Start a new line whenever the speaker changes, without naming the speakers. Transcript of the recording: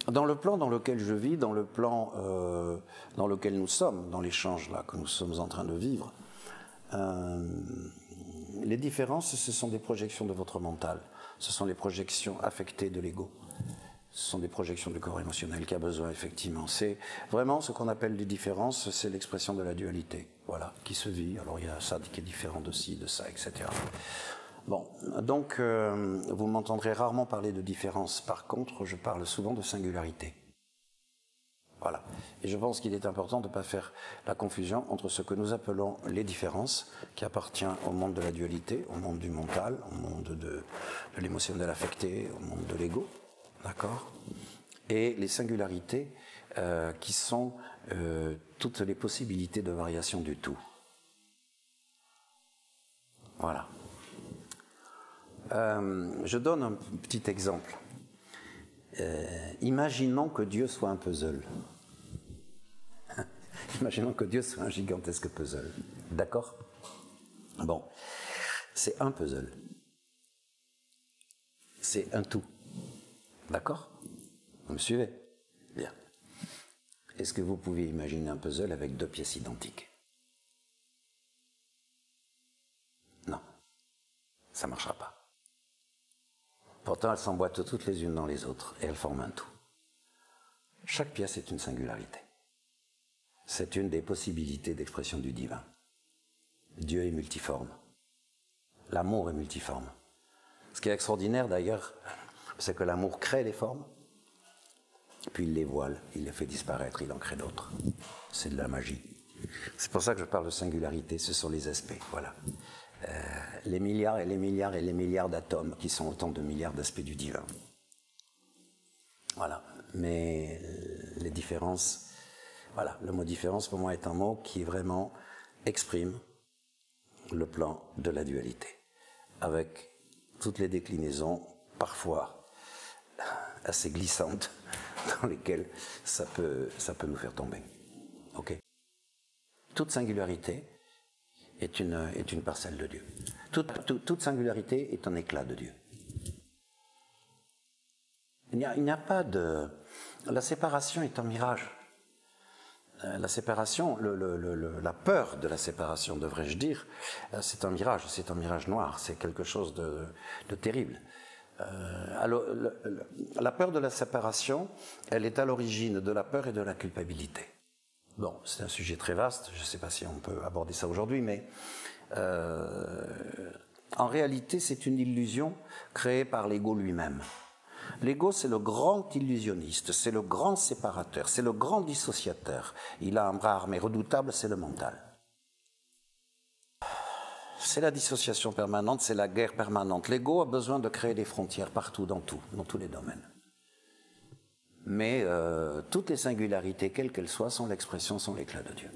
Dans le plan dans lequel je vis, dans le plan dans lequel nous sommes, dans l'échange là que nous sommes en train de vivre, les différences, ce sont des projections de votre mental, ce sont les projections affectées de l'ego, ce sont des projections du corps émotionnel qui a besoin, effectivement. C'est vraiment ce qu'on appelle les différences, c'est l'expression de la dualité, voilà, qui se vit. Alors il y a ça qui est différent de ci, de ça, etc. Bon, donc vous m'entendrez rarement parler de différence. Par contre, je parle souvent de singularité. Voilà. Et je pense qu'il est important de ne pas faire la confusion entre ce que nous appelons les différences, qui appartient au monde de la dualité, au monde du mental, au monde de l'émotionnel affecté, au monde de l'ego, d'accord, et les singularités qui sont toutes les possibilités de variation du tout. Voilà. Je donne un petit exemple. Imaginons que Dieu soit un puzzle. Imaginons que Dieu soit un gigantesque puzzle. D'accord? Bon, c'est un puzzle. C'est un tout. D'accord? Vous me suivez? Bien. Est-ce que vous pouvez imaginer un puzzle avec deux pièces identiques? Non. Ça ne marchera pas. Pourtant, elles s'emboîtent toutes les unes dans les autres et elles forment un tout. Chaque pièce est une singularité. C'est une des possibilités d'expression du divin. Dieu est multiforme. L'amour est multiforme. Ce qui est extraordinaire d'ailleurs, c'est que l'amour crée les formes, puis il les voile, il les fait disparaître, il en crée d'autres. C'est de la magie. C'est pour ça que je parle de singularité, ce sont les aspects, voilà. Les milliards et les milliards et les milliards d'atomes qui sont autant de milliards d'aspects du divin. Voilà. Mais les différences, voilà, le mot différence pour moi est un mot qui vraiment exprime le plan de la dualité, avec toutes les déclinaisons, parfois assez glissantes, dans lesquelles ça peut nous faire tomber. Ok? Toute singularité est une parcelle de Dieu. Toute singularité est un éclat de Dieu. Il n'y a pas de... La séparation est un mirage. La séparation, la peur de la séparation, devrais-je dire, c'est un mirage noir, c'est quelque chose de terrible. Alors, la peur de la séparation, elle est à l'origine de la peur et de la culpabilité. Bon, c'est un sujet très vaste, je ne sais pas si on peut aborder ça aujourd'hui, mais en réalité, c'est une illusion créée par l'ego lui-même. L'ego, c'est le grand illusionniste, c'est le grand séparateur, c'est le grand dissociateur. Il a un bras armé redoutable, c'est le mental. C'est la dissociation permanente, c'est la guerre permanente. L'ego a besoin de créer des frontières partout, dans tous les domaines. Mais toutes les singularités, quelles qu'elles soient, sont l'expression, sont l'éclat de Dieu.